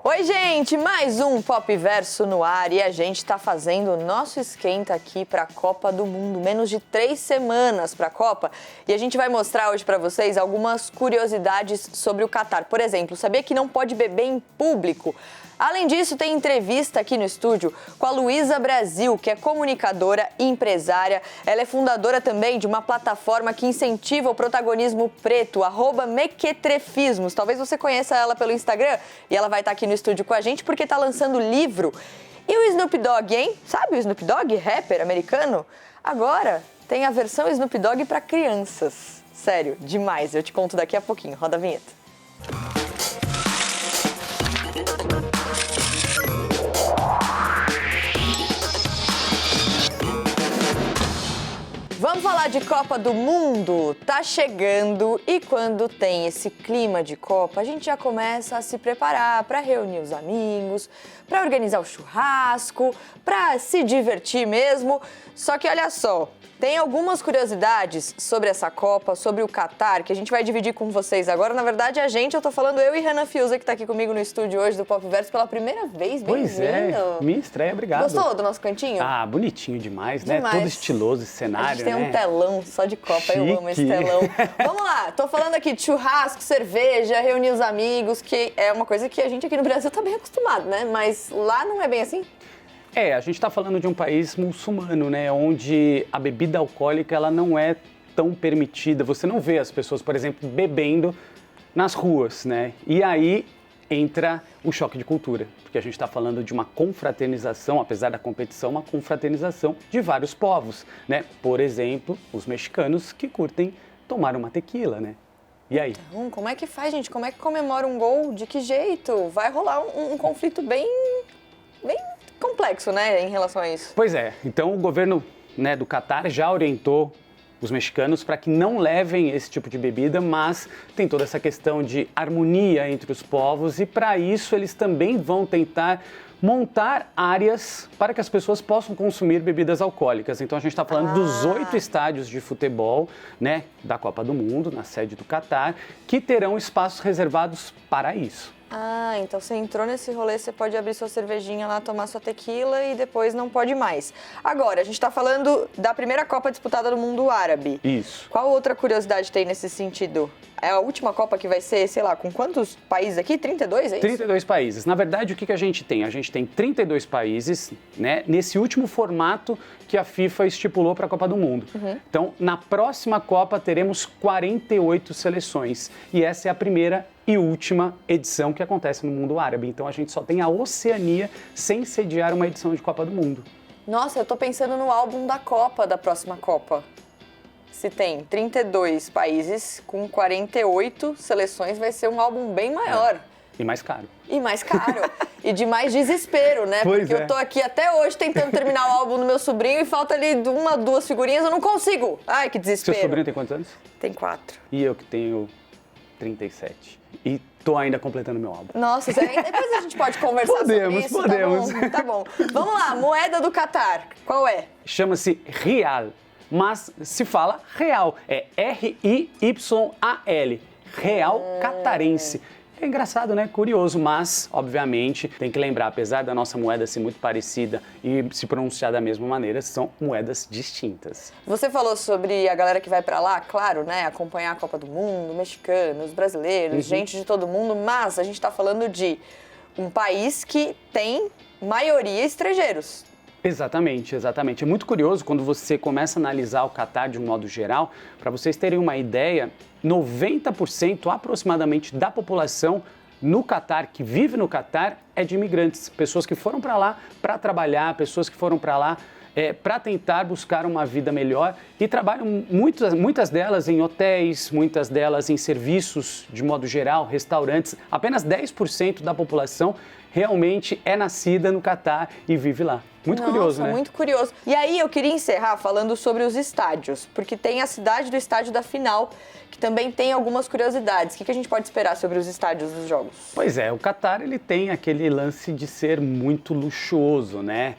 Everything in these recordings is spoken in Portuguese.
Oi, gente! Mais um Pop Verso no ar e a gente tá fazendo o nosso esquenta aqui para a Copa do Mundo. Menos de 3 semanas para a Copa e a gente vai mostrar hoje para vocês algumas curiosidades sobre o Catar. Por exemplo, sabia que não pode beber em público? Além disso, tem entrevista aqui no estúdio com a Luísa Brasil, que é comunicadora e empresária. Ela é fundadora também de uma plataforma que incentiva o protagonismo preto, @mequetrefismos. Talvez você conheça ela pelo Instagram e ela vai estar aqui no estúdio com a gente porque está lançando livro. E o Snoop Dogg, hein? Sabe o Snoop Dogg, rapper americano? Agora tem a versão Snoop Dogg para crianças. Sério, demais. Eu te conto daqui a pouquinho. Roda a vinheta. Vamos falar de Copa do Mundo? Tá chegando e quando tem esse clima de Copa, a gente já começa a se preparar para reunir os amigos, para organizar o churrasco, para se divertir mesmo. Só que olha só, tem algumas curiosidades sobre essa Copa, sobre o Catar, que a gente vai dividir com vocês agora. Na verdade, eu tô falando eu e Renan Fiuza, que tá aqui comigo no estúdio hoje do Pop Verso pela primeira vez. Pois é, minha estreia, obrigado. Gostou do nosso cantinho? Ah, bonitinho demais, né? Todo estiloso esse cenário, A gente tem né? um telão só de Copa, Chique. Eu amo esse telão. Vamos lá, tô falando aqui de churrasco, cerveja, reunir os amigos, que é uma coisa que a gente aqui no Brasil tá bem acostumado, né? Mas lá não é bem assim? A gente está falando de um país muçulmano, né, onde a bebida alcoólica ela não é tão permitida. Você não vê as pessoas, por exemplo, bebendo nas ruas, né? E aí entra o choque de cultura, porque a gente está falando de uma confraternização, apesar da competição, uma confraternização de vários povos, né? Por exemplo, os mexicanos que curtem tomar uma tequila, né? E aí? Então, como é que faz, gente? Como é que comemora um gol? De que jeito? Vai rolar um conflito bem complexo, né, em relação a isso. Pois é, então o governo, né, do Catar já orientou os mexicanos para que não levem esse tipo de bebida, mas tem toda essa questão de harmonia entre os povos e para isso eles também vão tentar montar áreas para que as pessoas possam consumir bebidas alcoólicas. Então a gente está falando dos 8 estádios de futebol, né, da Copa do Mundo, na sede do Catar, que terão espaços reservados para isso. Então você entrou nesse rolê, você pode abrir sua cervejinha lá, tomar sua tequila e depois não pode mais. Agora, a gente está falando da primeira Copa disputada no mundo árabe. Isso. Qual outra curiosidade tem nesse sentido? É a última Copa que vai ser, sei lá, com quantos países aqui? 32, é isso? 32 países. Na verdade, o que a gente tem? A gente tem 32 países, né, nesse último formato que a FIFA estipulou para a Copa do Mundo. Então, na próxima Copa teremos 48 seleções. E essa é a primeira e última edição que acontece no mundo árabe. Então, a gente só tem a Oceania sem sediar uma edição de Copa do Mundo. Nossa, eu tô pensando no álbum da Copa, da próxima Copa. Se tem 32 países com 48 seleções, vai ser um álbum bem maior. E mais caro. E mais caro. E de mais desespero, né? Pois Porque eu tô aqui até hoje tentando terminar o álbum do meu sobrinho e falta ali 1, 2 figurinhas, eu não consigo. Ai, que desespero. Seu sobrinho tem quantos anos? Tem 4. E eu que tenho 37. E tô ainda completando meu álbum. Nossa, depois a gente pode conversar sobre isso. Podemos. Tá bom. Vamos lá, moeda do Catar. Qual é? Chama-se Rial, mas se fala real. É R-I-Y-A-L. Real catarense. É engraçado, né? Curioso, mas, obviamente, tem que lembrar, apesar da nossa moeda ser muito parecida e se pronunciar da mesma maneira, são moedas distintas. Você falou sobre a galera que vai pra lá, claro, né? Acompanhar a Copa do Mundo, mexicanos, brasileiros, gente de todo mundo, mas a gente tá falando de um país que tem maioria estrangeiros. Exatamente, exatamente. É muito curioso quando você começa a analisar o Catar de um modo geral. Para vocês terem uma ideia, 90% aproximadamente da população no Catar, que vive no Catar, é de imigrantes. Pessoas que foram para lá para trabalhar, pessoas que foram para lá para tentar buscar uma vida melhor e trabalham muitas delas em hotéis, muitas delas em serviços de modo geral, restaurantes. Apenas 10% da população realmente é nascida no Catar e vive lá. Muito curioso, né? Muito curioso. E aí eu queria encerrar falando sobre os estádios, porque tem a cidade do estádio da final, que também tem algumas curiosidades. O que a gente pode esperar sobre os estádios dos jogos? Pois é, o Catar ele tem aquele lance de ser muito luxuoso, né?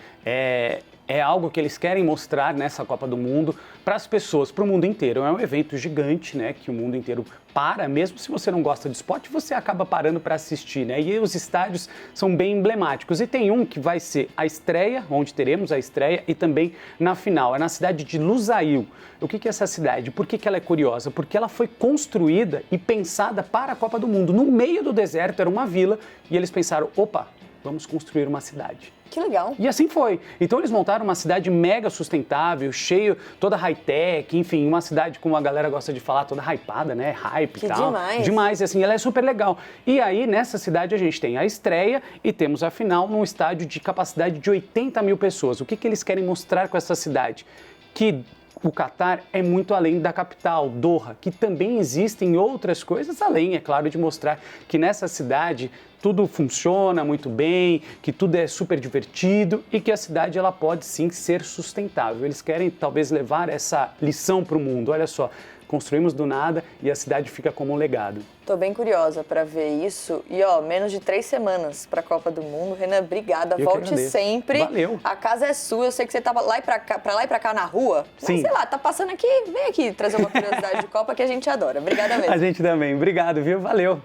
É algo que eles querem mostrar nessa Copa do Mundo para as pessoas, para o mundo inteiro. É um evento gigante, né, que o mundo inteiro para, mesmo se você não gosta de esporte, você acaba parando para assistir, né? E os estádios são bem emblemáticos. E tem um que vai ser a estreia, onde teremos a estreia, e também na final. É na cidade de Lusail. O que é essa cidade? Por que ela é curiosa? Porque ela foi construída e pensada para a Copa do Mundo. No meio do deserto era uma vila e eles pensaram, opa, vamos construir uma cidade. Que legal. E assim foi. Então eles montaram uma cidade mega sustentável, cheio, toda high-tech, enfim, uma cidade, como a galera gosta de falar, toda hypada, né? Hype e tal. Demais. Demais, assim, ela é super legal. E aí, nessa cidade, a gente tem a estreia e temos a final num estádio de capacidade de 80 mil pessoas. O que eles querem mostrar com essa cidade? Que o Catar é muito além da capital, Doha, que também existem outras coisas, além, é claro, de mostrar que nessa cidade tudo funciona muito bem, que tudo é super divertido e que a cidade ela pode sim ser sustentável. Eles querem talvez levar essa lição para o mundo. Olha só, construímos do nada e a cidade fica como um legado. Tô bem curiosa para ver isso. E ó, menos de 3 semanas para a Copa do Mundo. Renan, obrigada. Volte sempre. Valeu. A casa é sua. Eu sei que você tava lá e pra lá e pra cá na rua. Sim. Mas sei lá, tá passando aqui. Vem aqui trazer uma curiosidade de Copa que a gente adora. Obrigada mesmo. A gente também. Obrigado, viu? Valeu.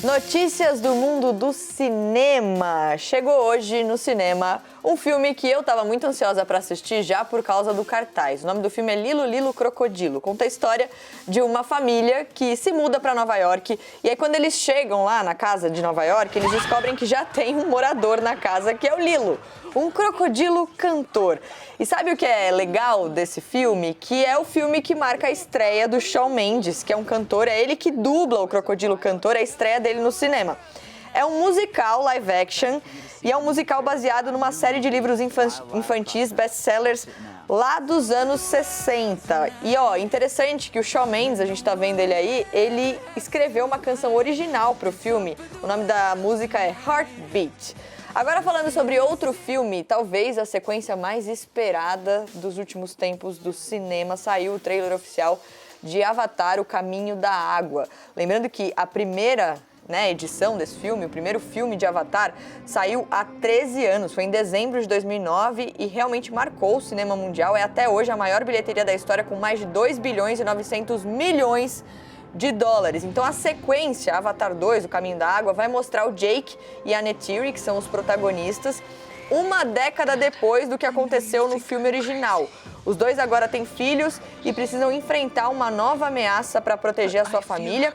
Notícias do mundo do cinema. Chegou hoje no cinema um filme que eu estava muito ansiosa para assistir já por causa do cartaz. O nome do filme é Lilo, Lilo, Crocodilo. Conta a história de uma família que se muda para Nova York. E aí quando eles chegam lá na casa de Nova York, eles descobrem que já tem um morador na casa, que é o Lilo, um crocodilo cantor. E sabe o que é legal desse filme? Que é o filme que marca a estreia do Shawn Mendes, que é um cantor, é ele que dubla o crocodilo cantor, é a estreia dele no cinema. É um musical live action e é um musical baseado numa série de livros infantis best-sellers lá dos anos 60. E ó, interessante que o Shawn Mendes, a gente tá vendo ele aí, ele escreveu uma canção original pro filme. O nome da música é Heartbeat. Agora falando sobre outro filme, talvez a sequência mais esperada dos últimos tempos do cinema, saiu o trailer oficial de Avatar, O Caminho da Água. Lembrando que a primeira edição desse filme, o primeiro filme de Avatar, saiu há 13 anos, foi em dezembro de 2009 e realmente marcou o cinema mundial. É até hoje a maior bilheteria da história, com mais de 2 bilhões e 900 milhões de dólares. Então a sequência, Avatar 2, O Caminho da Água, vai mostrar o Jake e a Neytiri, que são os protagonistas, uma década depois do que aconteceu no filme original. Os dois agora têm filhos e precisam enfrentar uma nova ameaça para proteger a sua família.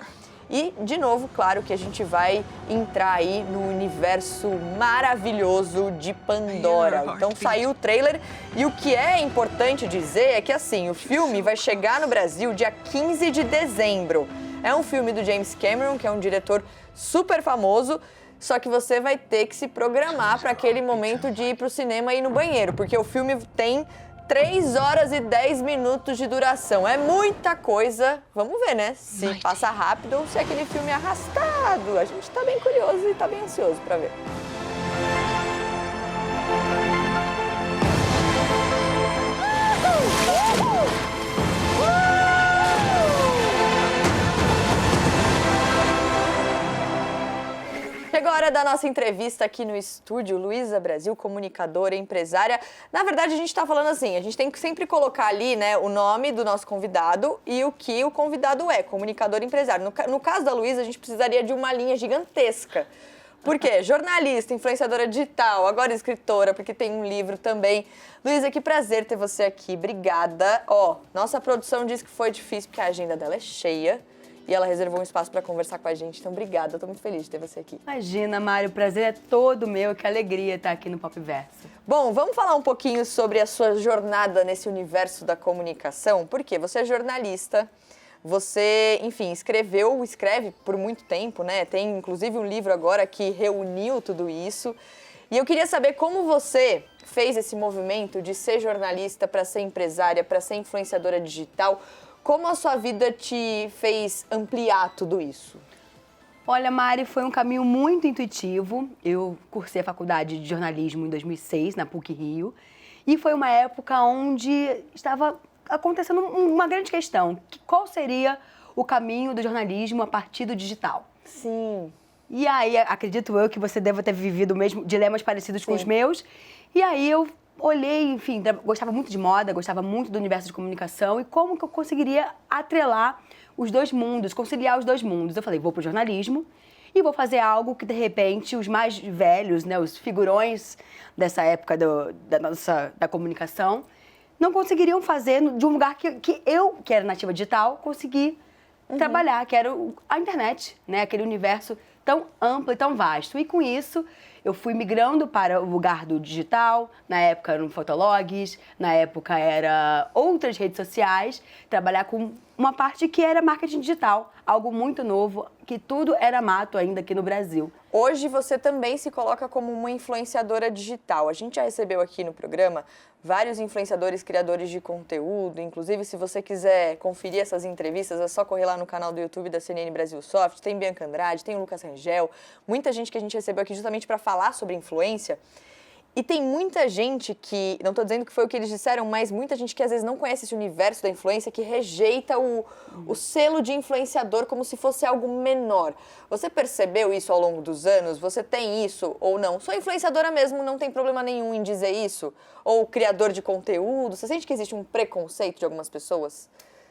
E, de novo, claro que a gente vai entrar aí no universo maravilhoso de Pandora. Então saiu o trailer e o que é importante dizer é que, assim, o filme vai chegar no Brasil dia 15 de dezembro. É um filme do James Cameron, que é um diretor super famoso, só que você vai ter que se programar para aquele momento de ir para o cinema e ir no banheiro, porque o filme tem 3 horas e 10 minutos de duração. É muita coisa. Vamos ver, né? Se passa rápido ou se é aquele filme arrastado. A gente tá bem curioso e tá bem ansioso pra ver. Chegou a hora da nossa entrevista aqui no estúdio. Luísa Brasil, comunicadora, empresária. Na verdade, a gente está falando assim, a gente tem que sempre colocar ali, né, o nome do nosso convidado e o que o convidado é, comunicador, empresário. No caso da Luísa, a gente precisaria de uma linha gigantesca. Por quê? Jornalista, influenciadora digital, agora escritora, porque tem um livro também. Luísa, que prazer ter você aqui. Obrigada. Ó, nossa produção disse que foi difícil porque a agenda dela é cheia. E ela reservou um espaço para conversar com a gente. Então, obrigada. Eu tô muito feliz de ter você aqui. Imagina, Mário. O prazer é todo meu. Que alegria estar aqui no Pop Verso. Bom, vamos falar um pouquinho sobre a sua jornada nesse universo da comunicação. Por quê? Você é jornalista. Você, enfim, escreve por muito tempo, né? Tem, inclusive, um livro agora que reuniu tudo isso. E eu queria saber como você fez esse movimento de ser jornalista para ser empresária, para ser influenciadora digital. Como a sua vida te fez ampliar tudo isso? Olha, Mari, foi um caminho muito intuitivo. Eu cursei a faculdade de jornalismo em 2006, na PUC-Rio. E foi uma época onde estava acontecendo uma grande questão. Qual seria o caminho do jornalismo a partir do digital? Sim. E aí, acredito eu que você deva ter vivido mesmo dilemas parecidos com os meus. E aí eu olhei, enfim, gostava muito de moda, gostava muito do universo de comunicação e como que eu conseguiria atrelar os dois mundos, conciliar os dois mundos. Eu falei, vou pro jornalismo e vou fazer algo que, de repente, os mais velhos, né, os figurões dessa época da comunicação, não conseguiriam fazer de um lugar que eu, que era nativa digital, consegui trabalhar, que era a internet, né, aquele universo tão amplo e tão vasto. E com isso, eu fui migrando para o lugar do digital, na época eram fotologs, na época era outras redes sociais, trabalhar com uma parte que era marketing digital, algo muito novo, que tudo era mato ainda aqui no Brasil. Hoje você também se coloca como uma influenciadora digital. A gente já recebeu aqui no programa vários influenciadores, criadores de conteúdo. Inclusive, se você quiser conferir essas entrevistas, é só correr lá no canal do YouTube da CNN Brasil Soft. Tem Bianca Andrade, tem o Lucas Rangel, muita gente que a gente recebeu aqui justamente para falar sobre influência. E tem muita gente que, não estou dizendo que foi o que eles disseram, mas muita gente que às vezes não conhece esse universo da influência, que rejeita o selo de influenciador como se fosse algo menor. Você percebeu isso ao longo dos anos? Você tem isso ou não? Sou influenciadora mesmo, não tem problema nenhum em dizer isso? Ou criador de conteúdo? Você sente que existe um preconceito de algumas pessoas?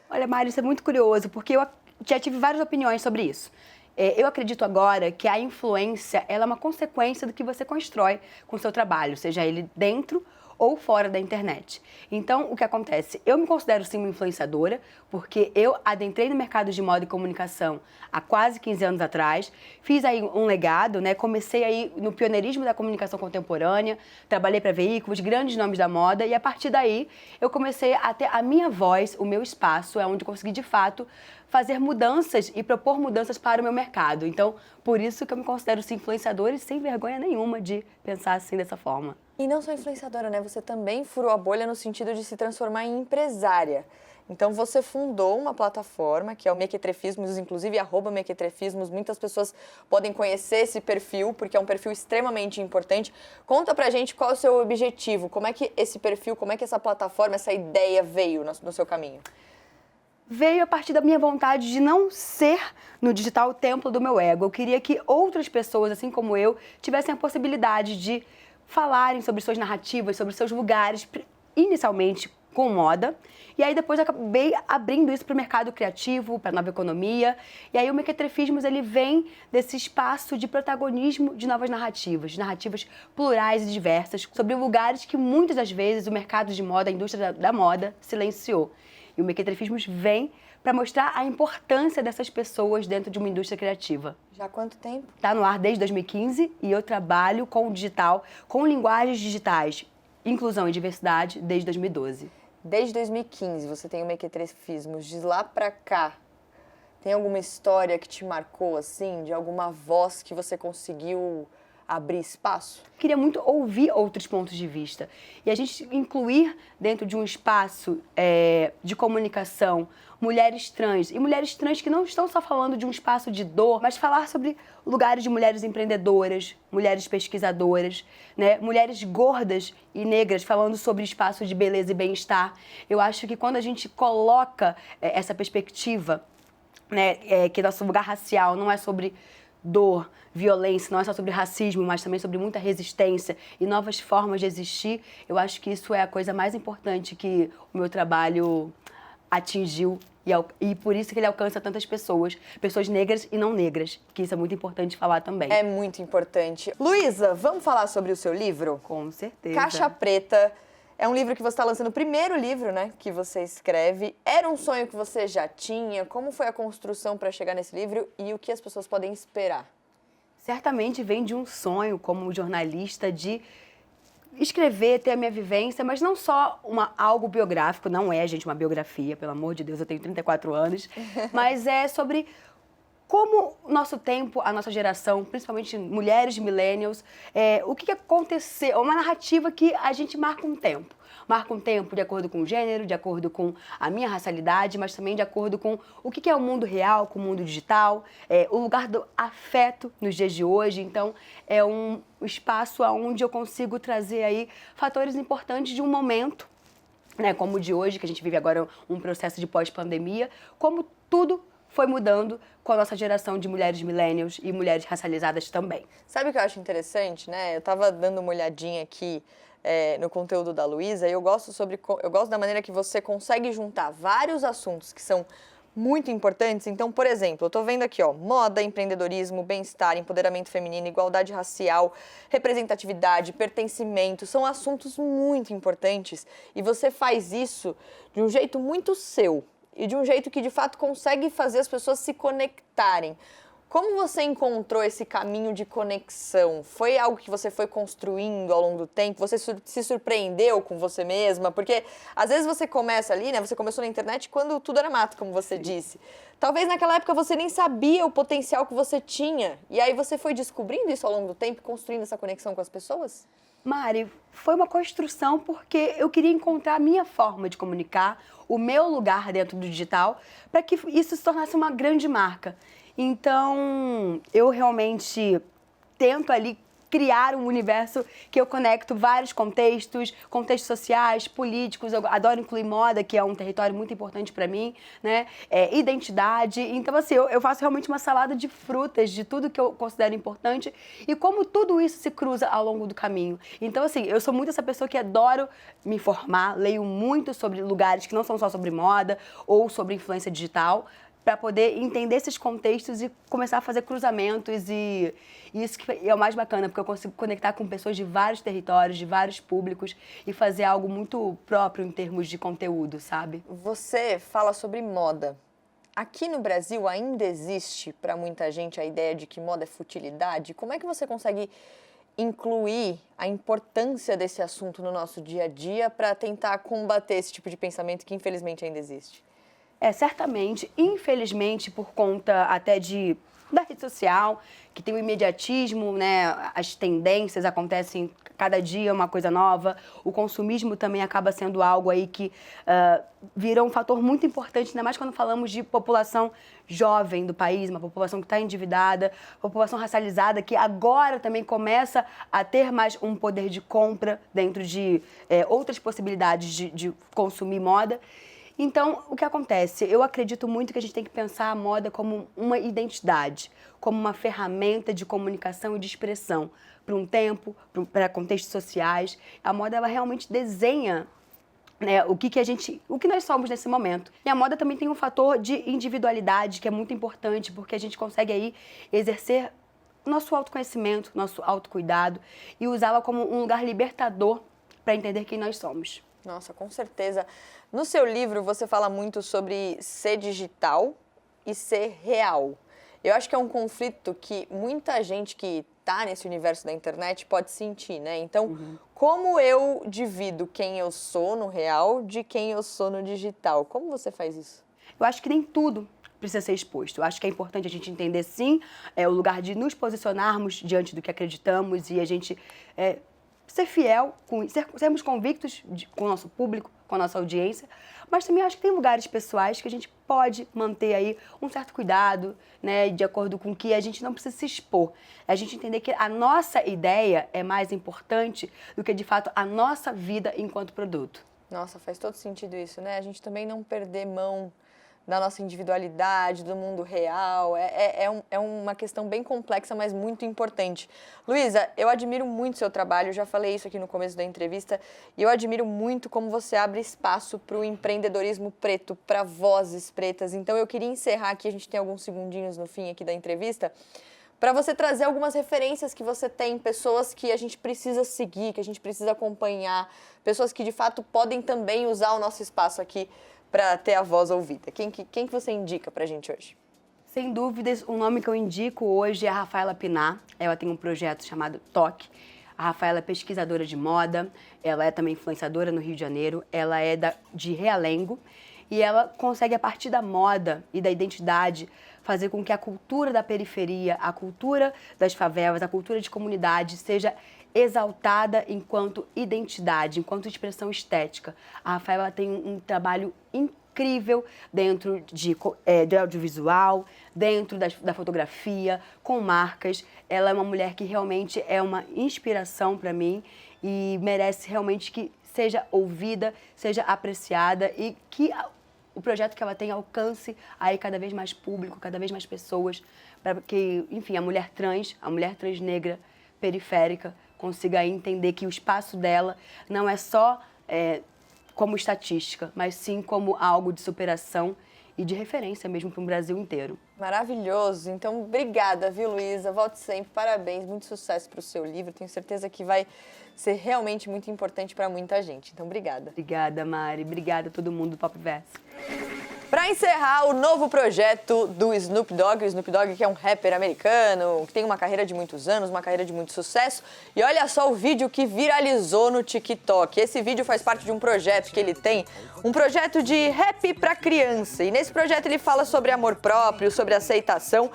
Olha, Mari, isso é muito curioso, porque eu já tive várias opiniões sobre isso. Eu acredito agora que a influência ela é uma consequência do que você constrói com o seu trabalho, seja ele dentro ou fora da internet. Então, o que acontece? Eu me considero sim uma influenciadora, porque eu adentrei no mercado de moda e comunicação há quase 15 anos atrás, fiz aí um legado, né? Comecei aí no pioneirismo da comunicação contemporânea, trabalhei para veículos, grandes nomes da moda, e a partir daí eu comecei a ter a minha voz, o meu espaço, é onde eu consegui de fato fazer mudanças e propor mudanças para o meu mercado. Então, por isso que eu me considero sim influenciadora e sem vergonha nenhuma de pensar assim dessa forma. E não só influenciadora, né? Você também furou a bolha no sentido de se transformar em empresária. Então, você fundou uma plataforma que é o Mequetrefismos, inclusive @Mequetrefismos. Muitas pessoas podem conhecer esse perfil, porque é um perfil extremamente importante. Conta pra gente qual é o seu objetivo, como é que esse perfil, como é que essa plataforma, essa ideia veio no seu caminho? Veio a partir da minha vontade de não ser no digital o templo do meu ego. Eu queria que outras pessoas, assim como eu, tivessem a possibilidade de falarem sobre suas narrativas, sobre seus lugares, inicialmente com moda. E aí depois eu acabei abrindo isso para o mercado criativo, para a nova economia. E aí o Mequetrefismos, ele vem desse espaço de protagonismo de novas narrativas plurais e diversas, sobre lugares que muitas das vezes o mercado de moda, a indústria da moda, silenciou. E o Mequetrefismos vem para mostrar a importância dessas pessoas dentro de uma indústria criativa. Já há quanto tempo? Está no ar desde 2015 e eu trabalho com o digital, com linguagens digitais, inclusão e diversidade, desde 2012. Desde 2015 você tem o Mequetrefismos. De lá para cá, tem alguma história que te marcou, assim, de alguma voz que você conseguiu abrir espaço? Queria muito ouvir outros pontos de vista. E a gente incluir dentro de um espaço de comunicação mulheres trans. E mulheres trans que não estão só falando de um espaço de dor, mas falar sobre lugares de mulheres empreendedoras, mulheres pesquisadoras, né? Mulheres gordas e negras falando sobre espaço de beleza e bem-estar. Eu acho que quando a gente coloca essa perspectiva, né, que nosso lugar racial não é sobre dor, violência, não é só sobre racismo, mas também sobre muita resistência e novas formas de existir, eu acho que isso é a coisa mais importante que o meu trabalho atingiu e por isso que ele alcança tantas pessoas negras e não negras, que isso é muito importante falar também. É muito importante. Luísa, vamos falar sobre o seu livro? Com certeza. Caixa Preta. É um livro que você está lançando, o primeiro livro, né, que você escreve. Era um sonho que você já tinha? Como foi a construção para chegar nesse livro e o que as pessoas podem esperar? Certamente vem de um sonho como jornalista de escrever, ter a minha vivência, mas não só algo biográfico, não é, gente, uma biografia, pelo amor de Deus, eu tenho 34 anos, mas é sobre como o nosso tempo, a nossa geração, principalmente mulheres millennials, o que aconteceu, uma narrativa que a gente marca um tempo. Marca um tempo de acordo com o gênero, de acordo com a minha racialidade, mas também de acordo com o que é o mundo real, com o mundo digital, o lugar do afeto nos dias de hoje. Então, é um espaço onde eu consigo trazer aí fatores importantes de um momento, né, como o de hoje, que a gente vive agora um processo de pós-pandemia, como tudo foi mudando com a nossa geração de mulheres millennials e mulheres racializadas também. Sabe o que eu acho interessante, né? Eu tava dando uma olhadinha aqui no conteúdo da Luísa e eu gosto da maneira que você consegue juntar vários assuntos que são muito importantes. Então, por exemplo, eu tô vendo aqui, ó, moda, empreendedorismo, bem-estar, empoderamento feminino, igualdade racial, representatividade, pertencimento, são assuntos muito importantes e você faz isso de um jeito muito seu e de um jeito que de fato consegue fazer as pessoas se conectarem. Como você encontrou esse caminho de conexão? Foi algo que você foi construindo ao longo do tempo? Você se surpreendeu com você mesma? Porque às vezes você começa ali, né? Você começou na internet quando tudo era mato, como você disse. Talvez naquela época você nem sabia o potencial que você tinha. E aí você foi descobrindo isso ao longo do tempo, construindo essa conexão com as pessoas? Mari, foi uma construção porque eu queria encontrar a minha forma de comunicar, o meu lugar dentro do digital, para que isso se tornasse uma grande marca. Então, eu realmente tento ali criar um universo que eu conecto vários contextos sociais, políticos. Eu adoro incluir moda, que é um território muito importante para mim, né? Identidade. Então, assim, eu faço realmente uma salada de frutas, de tudo que eu considero importante e como tudo isso se cruza ao longo do caminho. Então, assim, eu sou muito essa pessoa que adoro me informar, leio muito sobre lugares que não são só sobre moda ou sobre influência digital, para poder entender esses contextos e começar a fazer cruzamentos e isso que é o mais bacana, porque eu consigo conectar com pessoas de vários territórios, de vários públicos e fazer algo muito próprio em termos de conteúdo, sabe? Você fala sobre moda. Aqui no Brasil ainda existe para muita gente a ideia de que moda é futilidade. Como é que você consegue incluir a importância desse assunto no nosso dia a dia para tentar combater esse tipo de pensamento que infelizmente ainda existe? Certamente, infelizmente, por conta até da rede social, que tem o imediatismo, né? As tendências acontecem cada dia uma coisa nova. O consumismo também acaba sendo algo aí que virou um fator muito importante, ainda mais quando falamos de população jovem do país, uma população que está endividada, população racializada, que agora também começa a ter mais um poder de compra dentro de outras possibilidades de consumir moda. Então, o que acontece? Eu acredito muito que a gente tem que pensar a moda como uma identidade, como uma ferramenta de comunicação e de expressão para um tempo, para contextos sociais. A moda, ela realmente desenha, né, o que nós somos nesse momento. E a moda também tem um fator de individualidade que é muito importante, porque a gente consegue aí exercer nosso autoconhecimento, nosso autocuidado e usá-la como um lugar libertador para entender quem nós somos. Nossa, com certeza. No seu livro, você fala muito sobre ser digital e ser real. Eu acho que é um conflito que muita gente que está nesse universo da internet pode sentir, né? Então, como eu divido quem eu sou no real de quem eu sou no digital? Como você faz isso? Eu acho que nem tudo precisa ser exposto. Eu acho que é importante a gente entender, sim, o lugar de nos posicionarmos diante do que acreditamos e a gente ser fiel, sermos convictos com o nosso público, com a nossa audiência, mas também acho que tem lugares pessoais que a gente pode manter aí um certo cuidado, né, de acordo com que a gente não precisa se expor. A gente entender que a nossa ideia é mais importante do que, de fato, a nossa vida enquanto produto. Nossa, faz todo sentido isso, né? A gente também não perder mão da nossa individualidade, do mundo real. É uma questão bem complexa, mas muito importante. Luísa, eu admiro muito seu trabalho, já falei isso aqui no começo da entrevista, e eu admiro muito como você abre espaço para o empreendedorismo preto, para vozes pretas. Então eu queria encerrar aqui, a gente tem alguns segundinhos no fim aqui da entrevista, para você trazer algumas referências que você tem, pessoas que a gente precisa seguir, que a gente precisa acompanhar, pessoas que de fato podem também usar o nosso espaço aqui para ter a voz ouvida. Quem que você indica para a gente hoje? Sem dúvidas, o nome que eu indico hoje é a Rafaela Pinar. Ela tem um projeto chamado Toque. A Rafaela é pesquisadora de moda, ela é também influenciadora no Rio de Janeiro, ela é de Realengo e ela consegue, a partir da moda e da identidade, fazer com que a cultura da periferia, a cultura das favelas, a cultura de comunidade seja exaltada enquanto identidade, enquanto expressão estética. A Rafaela tem um trabalho incrível dentro de audiovisual, dentro da fotografia, com marcas. Ela é uma mulher que realmente é uma inspiração para mim e merece realmente que seja ouvida, seja apreciada e que o projeto que ela tem alcance aí cada vez mais público, cada vez mais pessoas, para que, enfim, a mulher trans negra, periférica, consiga entender que o espaço dela não é só como estatística, mas sim como algo de superação e de referência mesmo para o Brasil inteiro. Maravilhoso. Então, obrigada, viu, Luísa? Volte sempre. Parabéns. Muito sucesso para o seu livro. Tenho certeza que vai ser realmente muito importante para muita gente. Então, obrigada. Obrigada, Mari. Obrigada a todo mundo do Pop Verso. Para encerrar, o novo projeto do Snoop Dogg, o Snoop Dogg que é um rapper americano, que tem uma carreira de muitos anos, uma carreira de muito sucesso. E olha só o vídeo que viralizou no TikTok. Esse vídeo faz parte de um projeto que ele tem, um projeto de rap para criança. E nesse projeto ele fala sobre amor próprio, sobre aceitação.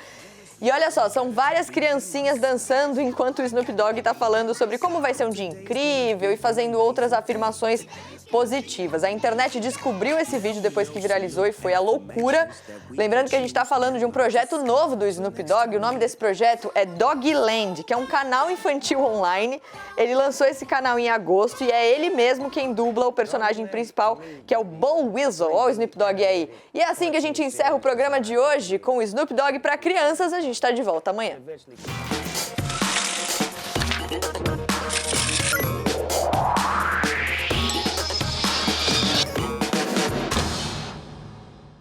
E olha só, são várias criancinhas dançando enquanto o Snoop Dogg está falando sobre como vai ser um dia incrível e fazendo outras afirmações positivas. A internet descobriu esse vídeo depois que viralizou e foi a loucura. Lembrando que a gente está falando de um projeto novo do Snoop Dogg. O nome desse projeto é Dogland, que é um canal infantil online. Ele lançou esse canal em agosto e é ele mesmo quem dubla o personagem principal, que é o Bow Weasel. Olha o Snoop Dogg aí. E é assim que a gente encerra o programa de hoje com o Snoop Dogg para crianças. A gente está de volta amanhã.